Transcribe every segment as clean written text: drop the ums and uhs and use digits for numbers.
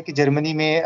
कि जर्मनी में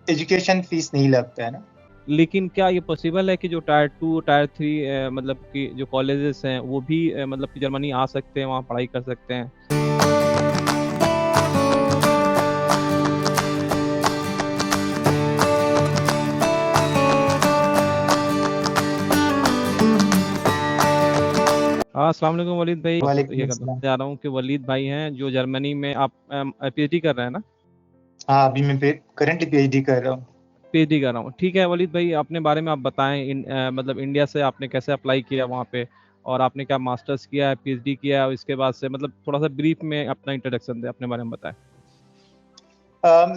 education fees नहीं लगता है ना। लेकिन क्या ये पॉसिबल है कि जो टायर 2 टायर 3 मतलब कि जो कॉलेजेस हैं वो भी मतलब कि जर्मनी आ सकते हैं, वहाँ पढ़ाई कर सकते हैं? हाँ, अस्सलाम वालेकुम वलीद भाई। वालेकुम ये अस्सलाम। जा रहा हूँ कि वलीद भाई हैं जो जर्मनी में आप पीएचडी कर रहे हैं ना? हाँ, अभी मैं करंटली पीएचडी कर रहा हूँ। पीएचडी कर रहा हूँ। ठीक है वलीद भाई, अपने बारे में आप बताएं। मतलब इंडिया से आपने कैसे अप्लाई किया वहाँ पे, और आपने क्या मास्टर्स किया है, पीएचडी किया है, और इसके बाद से मतलब थोड़ा सा ब्रीफ में अपना इंट्रोडक्शन दें, अपने बारे में बताएं।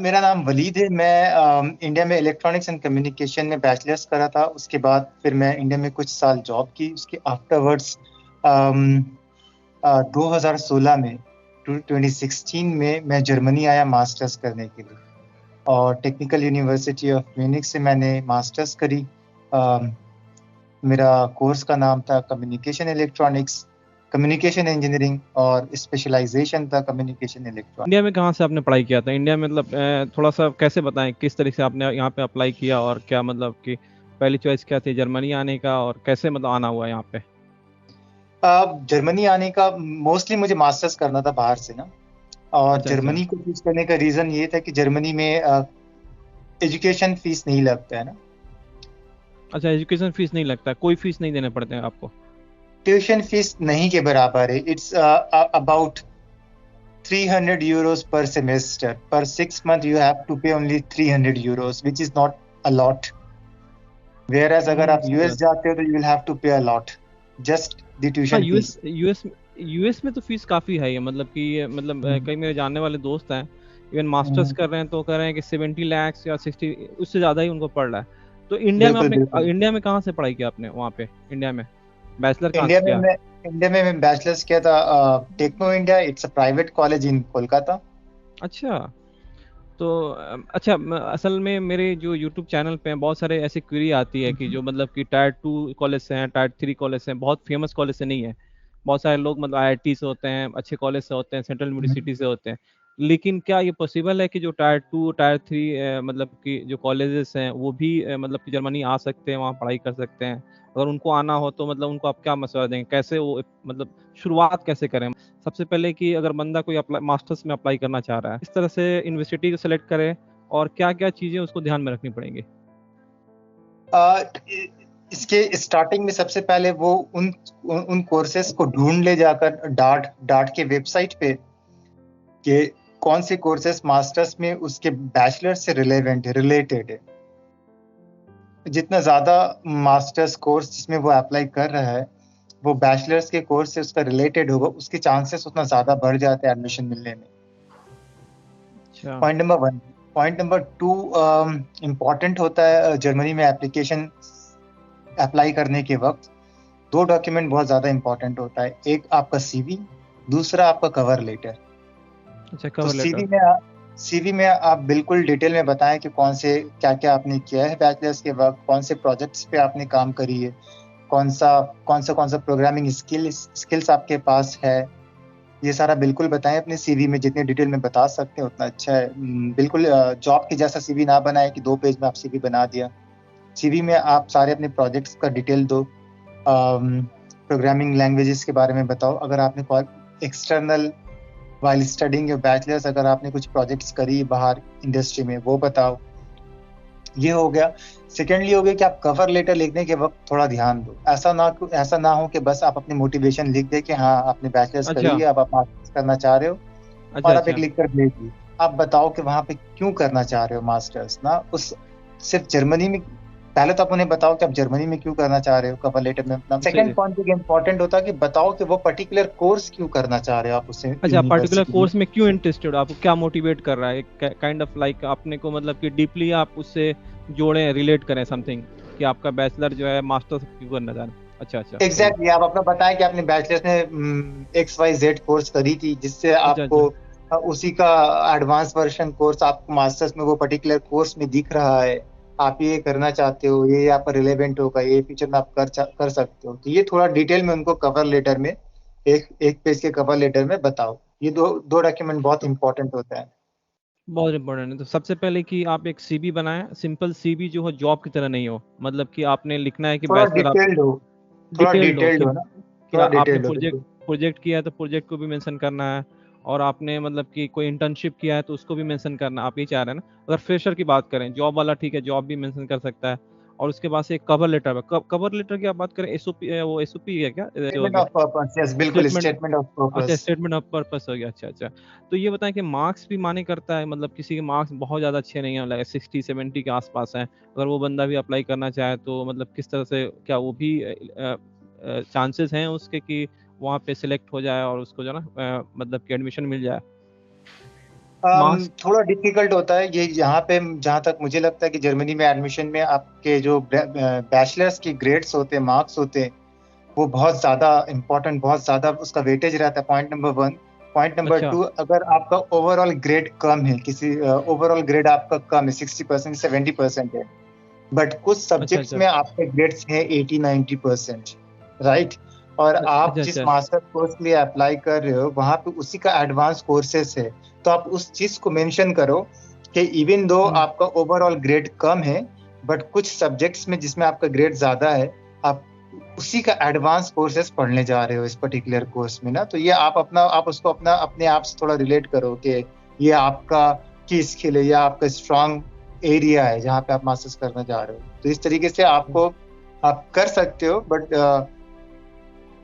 मेरा नाम वलीद है। मैं इंडिया में इलेक्ट्रॉनिक्स एंड कम्युनिकेशन में बैचलर्स करा था। उसके बाद फिर मैं इंडिया में कुछ साल जॉब की। उसके आफ्टरवर्ड्स 2016 में 2016 में मैं जर्मनी आया मास्टर्स करने के लिए, और टेक्निकल यूनिवर्सिटी ऑफ म्यूनिख से मैंने मास्टर्स करी। मेरा कोर्स का नाम था कम्युनिकेशन इलेक्ट्रॉनिक्स, कम्युनिकेशन इंजीनियरिंग, और स्पेशलाइजेशन था कम्युनिकेशन इलेक्ट्रॉनिक्स। इंडिया में कहाँ से आपने पढ़ाई किया था? इंडिया में मतलब थोड़ा सा कैसे बताएं, किस तरीके से आपने यहाँ पे अप्लाई किया, और क्या मतलब कि पहली चॉइस क्या थी जर्मनी आने का, और कैसे मतलब आना हुआ यहाँ पे? जर्मनी आने का मोस्टली मुझे मास्टर्स करना था बाहर से ना, और अच्छा अच्छा। जर्मनी को चूज करने का रीजन ये था कि जर्मनी में एजुकेशन फीस नहीं लगता है ना। अच्छा, एजुकेशन फीस नहीं लगता, कोई फीस नहीं देने पड़ते हैं आपको? ट्यूशन फीस नहीं के बराबर है। It's about 300 euros per semester. Per 6 months you have to pay only 300 euros, which is not a lot. Whereas अगर आप यूएस समझा। जाते हो तो you will have to pay a lot, just the हाँ, tuition fees. यूएस में तो fees काफ़ी हाई है, मतलब कि मतलब कई मेरे जानने वाले दोस्त हैं, इवन मास्टर्स हम्म, कर रहे हैं तो कह रहे हैं कि 70 लाख या 60, उससे ज़्यादा ही उनको पड़ रहा है। तो इंडिया में बिल्कुल आपने बिल्कुल। इंडिया में कहाँ से पढ़ाई किया आपने वहाँ पे, इंडिया में बैचलर कहाँ इंडिया से में किया? मैं इंडिया में मैं बैचलर्स किया था techno India. It's a private college in Kolkata. अच्छा। तो अच्छा, असल में मेरे जो यूट्यूब चैनल पे हैं बहुत सारे ऐसी क्वेरी आती है कि जो मतलब कि टायर 2 कॉलेज से हैं, टायर 3 कॉलेज से हैं, बहुत फेमस कॉलेज से नहीं है। बहुत सारे लोग मतलब आईआईटी से होते हैं, अच्छे कॉलेज से होते हैं, सेंट्रल यूनिवर्सिटी से होते हैं। लेकिन क्या ये पॉसिबल है कि जो टायर 2 टायर 3 मतलब कि जो कॉलेजेस हैं वो भी मतलब कि जर्मनी आ सकते हैं, वहाँ पढ़ाई कर सकते हैं? अगर उनको आना हो तो मतलब उनको आप क्या मशवरा देंगे, कैसे वो मतलब शुरुआत कैसे करें? सबसे पहले कि अगर बंदा कोई अप्लाई मास्टर्स में अप्लाई करना चाह रहा है, इस तरह से यूनिवर्सिटी को सेलेक्ट करे, और क्या-क्या चीज़ें उसको ध्यान में रखनी पड़ेंगी? इसके स्टार्टिंग में सबसे पहले वो उन कोर्सेस को ढूंढ ले जाकर डार्ट डार्ट के वेबसाइट पे कि कौन से कोर्सेस मास्टर्स में उसके बैचलर से रिलेटेड है। जितना ज्यादा मास्टर्स कोर्स जिसमें वो अप्लाई कर रहा है वो बैचलर्स के कोर्स से उसका रिलेटेड होगा, उसके चांसेस उतना ज्यादा बढ़ जाते हैं एडमिशन मिलने में। अच्छा। Point number 1। Point number 2, important होता है जर्मनी में एप्लीकेशन अप्लाई करने के वक्त दो डॉक्यूमेंट बहुत ज्यादा इंपॉर्टेंट होता है। एक आपका सीवी, दूसरा आपका कवर लेटर। अच्छा, तो कवर लेटर। सीवी में आप बिल्कुल डिटेल में बताएं कि क्या क्या आपने किया है बैचलर्स के वक्त, कौन से प्रोजेक्ट्स पे आपने काम करी है, कौन सा प्रोग्रामिंग स्किल्स आपके पास है। ये सारा बिल्कुल बताएं अपने सीवी में। जितने डिटेल में बता सकते हैं उतना अच्छा है। बिल्कुल जॉब के जैसा सीवी ना बनाए कि 2 पेज में आप सीवी बना दिया। सीवी में आप सारे अपने प्रोजेक्ट्स का डिटेल दो। प्रोग्रामिंग लैंग्वेजेस के बारे में बताओ। अगर आपने external while studying your bachelors अगर आपने कुछ प्रोजेक्ट्स करी बाहर इंडस्ट्री में वो बताओ। ये हो गया। सेकेंडली हो गया कि आप कवर लेटर लिखने के वक्त थोड़ा ध्यान दो। ऐसा ना हो कि बस आप अपनी मोटिवेशन लिख दे कि हाँ आपने बैचलर्स करी अच्छा, है, अब आप मास्टर्स करना चाह रहे हो, अच्छा, और आप एक अच्छा। लिख कर भेज दी। आप बताओ कि वहां पे क्यों करना चाह रहे हो मास्टर्स ना। उस सिर्फ जर्मनी में पहले तो आप उन्हें बताओ कि आप जर्मनी में क्यों करना चाह रहे हो कवर लेटर में अपना। जी, सेकंड जी। पॉइंट एक इंपॉर्टेंट होता है कि बताओ कि वो पर्टिकुलर कोर्स क्यों करना चाह रहे हो आप उससे अच्छा, पर्टिकुलर यूनिवर्सिटी में। कोर्स में क्यों इंटरेस्टेड हो? आपको क्या मोटिवेट कर रहा है? एक काइंड ऑफ लाइक आपने को मतलब कि डीपली आप उससे जोड़ें, रिलेट करें समथिंग, कि आपका बैचलर जो है मास्टर्स क्यों करना चाह रहे हैं? अच्छा, अच्छा, सही है। एग्जैक्टली आप अपना बताएं कि आपने बैचलर्स में XYZ कोर्स करी थी जिससे अच्छा, आपको अच्छा। उसी का एडवांस वर्जन कोर्स आपको मास्टर्स में वो पर्टिकुलर कोर्स में दिख रहा है। आप ये करना चाहते हो, ये यहाँ पर रिलेवेंट होगा, ये फ्यूचर में आप कर सकते हो। तो ये थोड़ा डिटेल में उनको कवर लेटर में एक एक पेज के कवर लेटर में बताओ। ये दो दो डॉक्यूमेंट बहुत इंपॉर्टेंट होता है। बहुत इंपॉर्टेंट है। तो सबसे पहले कि आप एक सीवी बनाएं, सिंपल सीवी जो हो, जॉब की तरह नहीं हो, मतलब कि आपने लिखना है कि थोड़ा बैचलर आप डिटेल्ड हो, थोड़ा डिटेल्ड हो डिटेल्ड हो ना, कि थोड़ा आपने डिटेल्ड हो प्रोजेक्ट बिल्कुल। प्रोजेक्ट किया है तो प्रोजेक्ट को भी मेंशन करना है, और आपने मतलब कि कोई इंटर्नशिप किया है तो उसको भी मेंशन करना है। आप ये चाह रहे हैं ना? अगर फ्रेशर की बात करें, जॉब वाला ठीक है, जॉब भी मेंशन कर सकता है। और उसके बाद से एक कवर लेटर है। कवर लेटर की आप बात करें, एसओपी, वो एसओपी है क्या, जो हो स्टेटमेंट गया ऑफ पर्पस, यस बिल्कुल, स्टेटमेंट। स्टेटमेंट ऑफ अच्छा, पर्पस। स्टेटमेंट ऑफ पर्पस हो गया। अच्छा अच्छा। तो ये बताएं कि मार्क्स भी माने करता है, मतलब किसी के मार्क्स बहुत ज़्यादा अच्छे नहीं है, मतलब 60-70 के आसपास हैं, अगर वो बंदा भी अप्लाई करना चाहे तो मतलब किस तरह से, क्या वो भी चांसेस हैं उसके कि वहाँ पे सिलेक्ट हो जाए और उसको जो है ना मतलब कि एडमिशन मिल जाए? मार्क्स। थोड़ा डिफिकल्ट होता है ये यहाँ पे, जहाँ तक मुझे लगता है कि जर्मनी में एडमिशन में आपके जो बैचलर्स की ग्रेड्स होते हैं, मार्क्स होते हैं, वो बहुत ज्यादा इंपॉर्टेंट, बहुत ज्यादा उसका वेटेज रहता है, point number one. Point number अच्छा टू, अगर आपका ओवरऑल ग्रेड कम है, किसी ओवरऑल ग्रेड आपका कम है, 60%, 70% है, बट कुछ अच्छा सब्जेक्ट्स अच्छा में आपके ग्रेड्स हैं 80-90%, राइट? और आप अच्छा जिस अच्छा। मास्टर कोर्स के लिए अप्लाई कर रहे हो, वहां पे उसी का एडवांस कोर्सेस है। तो आप उस चीज को मेंशन करो कि इवन दो हम्म। आपका ओवरऑल ग्रेड कम है, बट कुछ सब्जेक्ट्स में जिसमें आपका ग्रेड ज्यादा है, आप उसी का एडवांस कोर्सेस पढ़ने जा रहे हो इस पर्टिकुलर कोर्स में ना। तो ये आप उसको अपने आप से थोड़ा रिलेट करो कि ये आपका की स्किल है या आपका स्ट्रांग एरिया है जहाँ पे आप मास्टर्स करना चाह रहे हो। तो इस तरीके से आप कर सकते हो, बट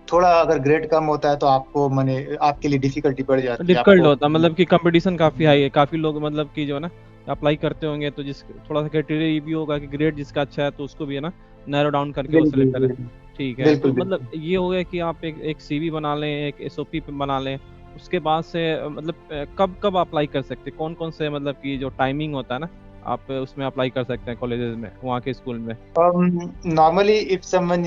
थोड़ा अगर ग्रेड कम होता है तो आपको माने आपके लिए डिफिकल्टी बढ़ जाती है डिफिकल्ट आपको। होता है, मतलब कि कंपटीशन काफी हाई है, काफी लोग मतलब कि जो है ना अप्लाई करते होंगे, तो जिस थोड़ा सा क्राइटेरिया ये भी होगा कि ग्रेड जिसका अच्छा है तो उसको भी है ना नैरो डाउन करके वो बिल्कुल सिलेक्ट करें। बिल्कुल ठीक है, तो बिल्कुल मतलब बिल्कुल। ये हो गया कि आप एक सीवी बना लें, एक एसओपी पे बना लें। उसके बाद से मतलब कब कब अप्लाई कर सकते हैं, कौन कौन से मतलब कि जो टाइमिंग होता है ना, आप उसमें अप्लाई कर सकते हैं कॉलेजेस में, वहाँ के स्कूल में? Normally, if someone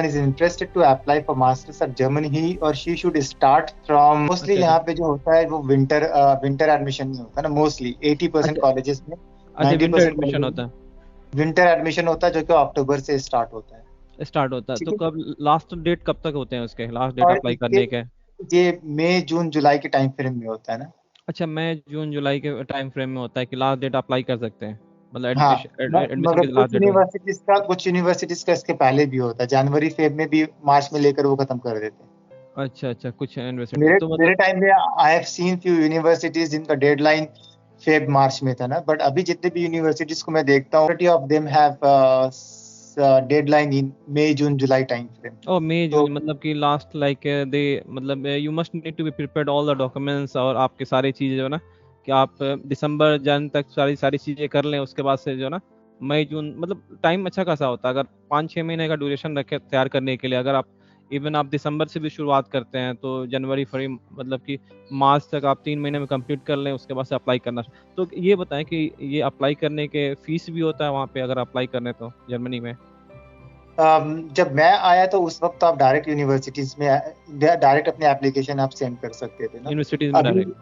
is interested to apply for masters at Germany, he or she should start from, mostly अच्छा अच्छा यहाँ पे जो होता है वो विंटर एडमिशन नहीं होता ना, मोस्टली 80% अच्छा। कॉलेजेस में, अच्छा, विंटर 90% एडमिशन कॉलेजेस होता में विंटर एडमिशन होता है, जो कि अक्टूबर से स्टार्ट होता है। है, स्टार्ट होता है, ठीक तो है। कब लास्ट डेट कब तक होते हैं उसके, लास्ट डेट और अप्लाई इसके करने के? ये मई जून जुलाई के टाइम फ्रेम में होता है ना। अच्छा, मई जून जुलाई के टाइम फ्रेम में होता है कि लास्ट डेट अप्लाई कर सकते हैं, मतलब हाँ, एडमिशन एडमिशन मगर की लास्ट डेट हो? कुछ यूनिवर्सिटीज का इसके पहले भी होता है, जनवरी फेब में भी, मार्च में लेकर वो खत्म कर देते हैं। अच्छा अच्छा, कुछ यूनिवर्सिटी मेरे तो मतलब। मेरे टाइम में I have seen few universities जिनका डेडलाइन फेब मार्च में था ना, बट अभी जितने भी यूनिवर्सिटीज को मैं देखता हूँ, majority of them have deadline in May June July time frame. Oh, May तो जून, मतलब कि लास्ट लाइक दे, मतलब you must need to be prepared all the documents और आपके सारी चीज़ें जो है ना, कि आप दिसंबर जन तक सारी सारी चीज़ें कर लें, उसके बाद से जो है ना मई जून, मतलब टाइम अच्छा खासा होता है। अगर 5-6 महीने का ड्यूरेशन रखे तैयार करने के लिए, अगर आप इवन आप दिसंबर से भी शुरुआत करते हैं तो जनवरी फरवरी, मतलब कि मार्च तक आप 3 महीने में कंप्लीट कर लें, उसके बाद से अप्लाई करना। तो ये बताएं कि ये अप्लाई करने के फीस भी होता है वहाँ पे, अगर अप्लाई करने तो जर्मनी में? जब मैं आया तो उस वक्त तो आप डायरेक्ट यूनिवर्सिटीज में डायरेक्ट अपने एप्लीकेशन आप सेंड कर सकते थे ना। यूनिवर्सिटीज में अभी, डायरेक्ट?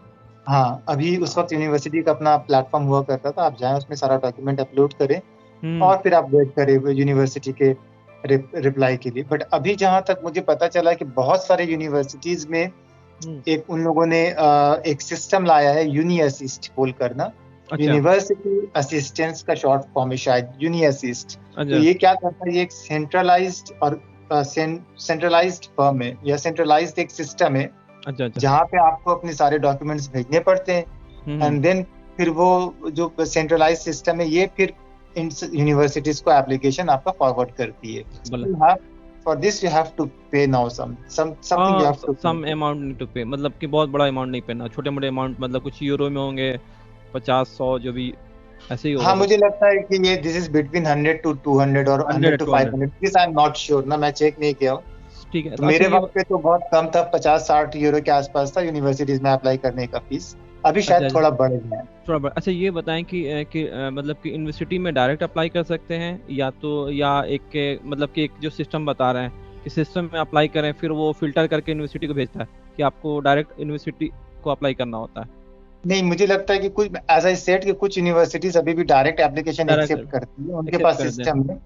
हाँ, अभी उस वक्त यूनिवर्सिटी का अपना प्लेटफॉर्म हुआ करता था, आप जाएं उसमें सारा डॉक्यूमेंट अपलोड करें हम्म और फिर आप वेट करें यूनिवर्सिटी के रिप्लाई के लिए। बट अभी जहां तक मुझे पता चला कि बहुत सारे यूनिवर्सिटीज में हम्म। एक उन लोगों ने एक सिस्टम लाया है, यूनी असिस्ट बोल करना। अच्छा यूनिवर्सिटी असिस्टेंस का शॉर्ट फॉर्म है शायद, यूनी असिस्ट। तो अच्छा ये क्या करता है, ये एक सेंट्रलाइज्ड और सेंट्रलाइज्ड फर्म है या सेंट्रलाइज्ड एक सिस्टम है, अच्छा अच्छा। जहाँ पे आपको अपने सारे डॉक्यूमेंट्स भेजने पड़ते हैं। हम्म। एंड देन फिर वो जो सेंट्रलाइज सिस्टम है, ये फिर इन यूनिवर्सिटीज को एप्लीकेशन आपका फॉरवर्ड करती है। बोला। You have for this you have to pay now something you हाँ, have to some pay. Amount need to पे, मतलब कि बहुत बड़ा अमाउंट नहीं पेना, छोटे मोटे अमाउंट, मतलब कुछ यूरो में होंगे, 50-100 जो भी, ऐसे ही होगा हाँ, कुछ। मुझे लगता है कि ये दिस इज बिटवीन 100 to 200 और 100 100 to to 500, 100 this I am not sure ना, मैं चेक नहीं किया हूँ। ठीक है, तो तो अच्छा मेरे ये वक्त पे तो बहुत कम था, 50-60 यूरो के आसपास था यूनिवर्सिटीज में अप्लाई करने का फीस। अभी अच्छा शायद अच्छा, थोड़ा बढ़ गया है। थोड़ा बड़ा। अच्छा ये बताएं कि मतलब कि यूनिवर्सिटी में डायरेक्ट अप्लाई कर सकते हैं, या तो या एक मतलब कि एक जो सिस्टम बता रहे हैं कि सिस्टम में अप्लाई करें, फिर वो फिल्टर करके यूनिवर्सिटी को भेजता है, कि आपको डायरेक्ट यूनिवर्सिटी को अप्लाई करना होता है? नहीं, मुझे लगता है कि कुछ, एज आई सेड, कि कुछ यूनिवर्सिटीज अभी भी डायरेक्ट एप्लीकेशन एक्सेप्ट डायरेक्ट करती है, उनके एक्सेप्ट पास कर दें? सिस्टम है।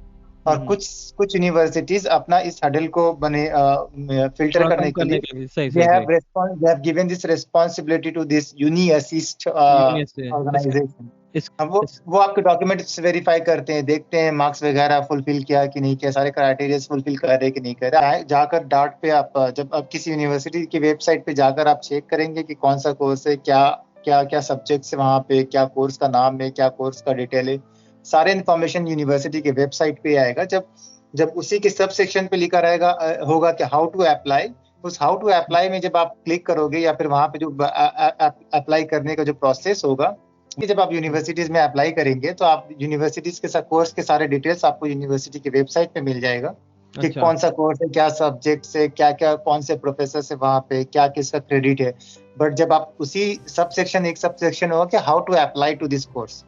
और कुछ यूनिवर्सिटीज अपना इस हडल को फिल्टर थोड़ा कम करने के करने लिए के लिए, सही दे सही सही। Have given this responsibility to this uni assist union से ऑर्गेनाइजेशन। इस, अब वो आपके डॉक्यूमेंट्स वेरीफाई करते हैं, देखते हैं मार्क्स वगैरह फुलफिल किया कि नहीं किया, सारे क्राइटेरिया फुलफिल कर रहे कि नहीं कर रहे। जाकर डाट पे आप जब आप किसी यूनिवर्सिटी की वेबसाइट पे जाकर आप चेक करेंगे कि कौन सा कोर्स है, क्या क्या क्या सब्जेक्ट्स है वहाँ पे, क्या कोर्स का नाम है, क्या कोर्स का डिटेल है, सारे इन्फॉर्मेशन यूनिवर्सिटी के वेबसाइट पे आएगा। जब जब उसी के सब सेक्शन पे लिखा रहेगा होगा कि हाउ टू अप्लाई, उस हाउ टू अप्लाई में जब आप क्लिक करोगे या फिर वहां पे जो अप्लाई करने का जो प्रोसेस होगा, कि जब आप यूनिवर्सिटीज में अप्लाई करेंगे तो आप यूनिवर्सिटीज के कोर्स के सारे डिटेल्स आपको यूनिवर्सिटी की वेबसाइट पे मिल जाएगा कि अच्छा कौन सा कोर्स है, क्या सब्जेक्ट है, क्या क्या कौन से प्रोफेसर है वहां पे, क्या किसका क्रेडिट है। बट जब आप उसी सब सेक्शन होगा कि how to apply to this course,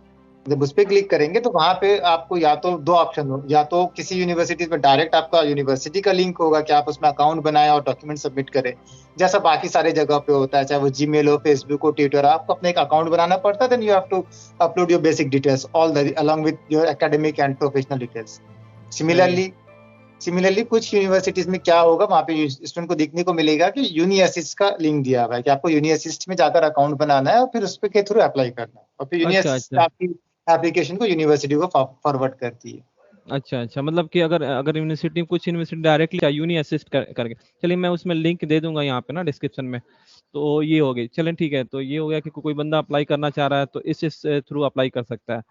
जब उस पर क्लिक करेंगे तो वहां पे आपको या तो दो ऑप्शन हो, या तो किसी यूनिवर्सिटी में डायरेक्ट आपका यूनिवर्सिटी का लिंक होगा कि आप उसमें अकाउंट बनाए और डॉक्यूमेंट सबमिट करें, जैसा बाकी सारे जगह पे होता है, चाहे वो जीमेल हो, फेसबुक हो, ट्विटर, आपको अपने एक अकाउंट बनाना पड़ता है। Then you have to upload your basic details all the along with your academic and professional details. सही। सिमिलरली कुछ यूनिवर्सिटीज में क्या होगा, वहां पे स्टूडेंट को देखने को मिलेगा कि यूनि असिस्ट का लिंक दिया हुआ है कि आपको यूनि असिस्ट में जाकर अकाउंट बनाना है और फिर उस के थ्रू अप्लाई करना है, और फिर यूनि अच्छा असिस्ट अच्छा आपकी एप्लीकेशन को यूनिवर्सिटी को फॉरवर्ड करती है। अच्छा अच्छा, मतलब कि अगर अगर यूनिवर्सिटी, कुछ यूनिवर्सिटी डायरेक्टली यूनी असिस्ट करके, चलिए मैं उसमें लिंक दे दूंगा यहाँ पे ना डिस्क्रिप्शन में। तो ये हो गई, चलें ठीक है, तो ये हो गया कि कोई बंदा अप्लाई करना चाह रहा है तो इस थ्रू अप्लाई कर सकता है।